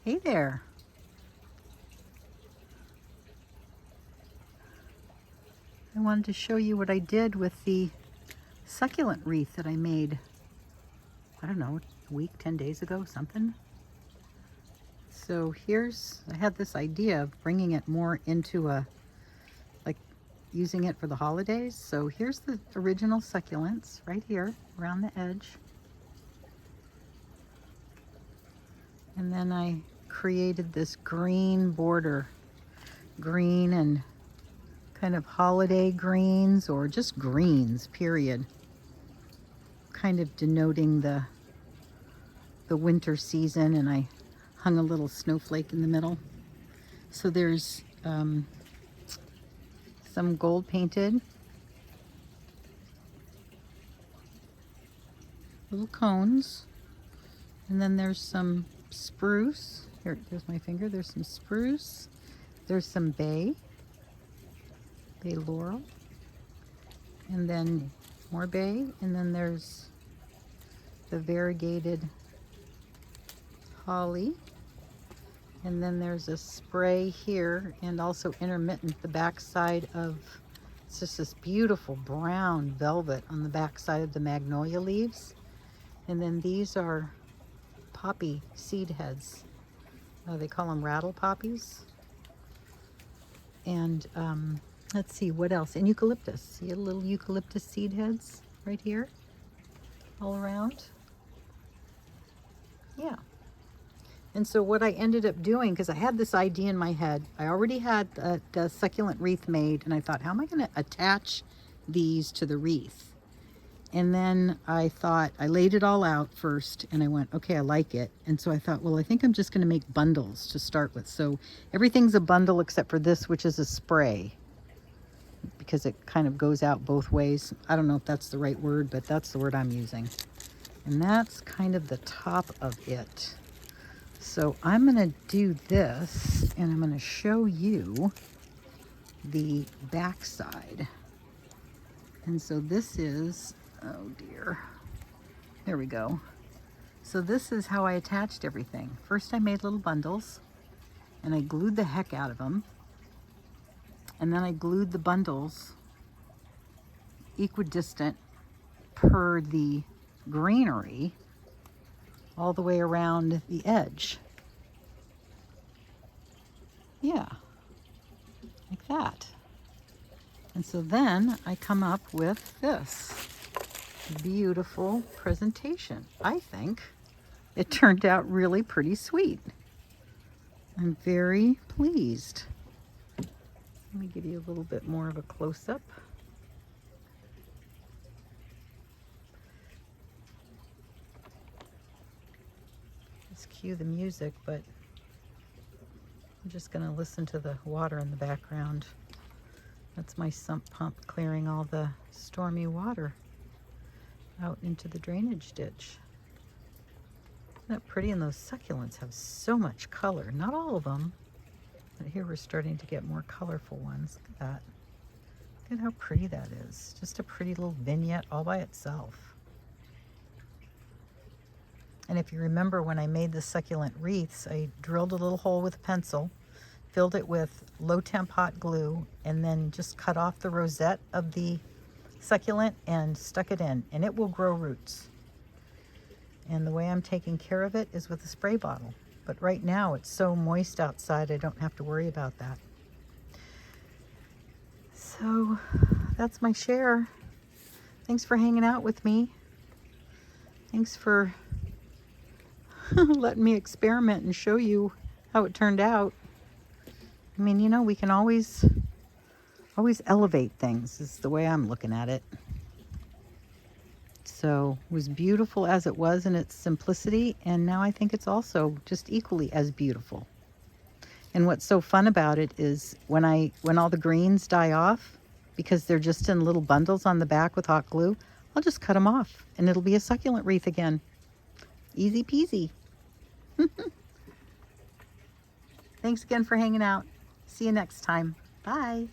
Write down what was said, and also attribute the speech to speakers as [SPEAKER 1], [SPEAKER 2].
[SPEAKER 1] Hey there. I wanted to show you what I did with the succulent wreath that I made, I don't know, a week, 10 days ago, something. So I had this idea of bringing it more into like using it for the holidays. So here's the original succulents right here around the edge. And then I created this green border, green and kind of holiday greens, or just greens, period. Kind of denoting the winter season, and I hung a little snowflake in the middle. So there's some gold painted little cones, and then there's some spruce. There's my finger. There's some spruce. There's some bay laurel, and then more bay, and then there's the variegated holly, and then there's a spray here, and also intermittent, the back side of, it's just this beautiful brown velvet on the back side of the magnolia leaves. And then these are poppy seed heads. They call them rattle poppies. And let's see what else. And eucalyptus. See a little eucalyptus seed heads right here, all around. Yeah. And so what I ended up doing, because I had this idea in my head, I already had the succulent wreath made, and I thought, how am I going to attach these to the wreath? And then I thought, I laid it all out first, and I went, okay, I like it. And so I thought, well, I think I'm just going to make bundles to start with. So everything's a bundle except for this, which is a spray, because it kind of goes out both ways. I don't know if that's the right word, but that's the word I'm using. And that's kind of the top of it. So I'm going to do this, and I'm going to show you the back side. And so this is, oh dear, there we go. So this is how I attached everything. First I made little bundles, and I glued the heck out of them. And then I glued the bundles equidistant per the greenery all the way around the edge. Yeah, like that. And so then I come up with this beautiful presentation. I think it turned out really pretty sweet. I'm very pleased. Let me give you a little bit more of a close-up. Let's cue the music, but I'm just going to listen to the water in the background. That's my sump pump clearing all the stormy water out into the drainage ditch. Isn't that pretty? And those succulents have so much color. Not all of them, but here we're starting to get more colorful ones. Look at that. Look at how pretty that is. Just a pretty little vignette all by itself. And if you remember when I made the succulent wreaths, I drilled a little hole with a pencil, filled it with low temp hot glue, and then just cut off the rosette of the succulent and stuck it in, and it will grow roots. And the way I'm taking care of it is with a spray bottle. But right now it's so moist outside, I don't have to worry about that. So that's my share. Thanks for hanging out with me. Thanks for letting me experiment and show you how it turned out. I mean, you know, we can always elevate things, is the way I'm looking at it. So it was beautiful as it was in its simplicity, and now I think it's also just equally as beautiful. And what's so fun about it is when all the greens die off, because they're just in little bundles on the back with hot glue, I'll just cut them off and it'll be a succulent wreath again. Easy peasy. Thanks again for hanging out. See you next time. Bye.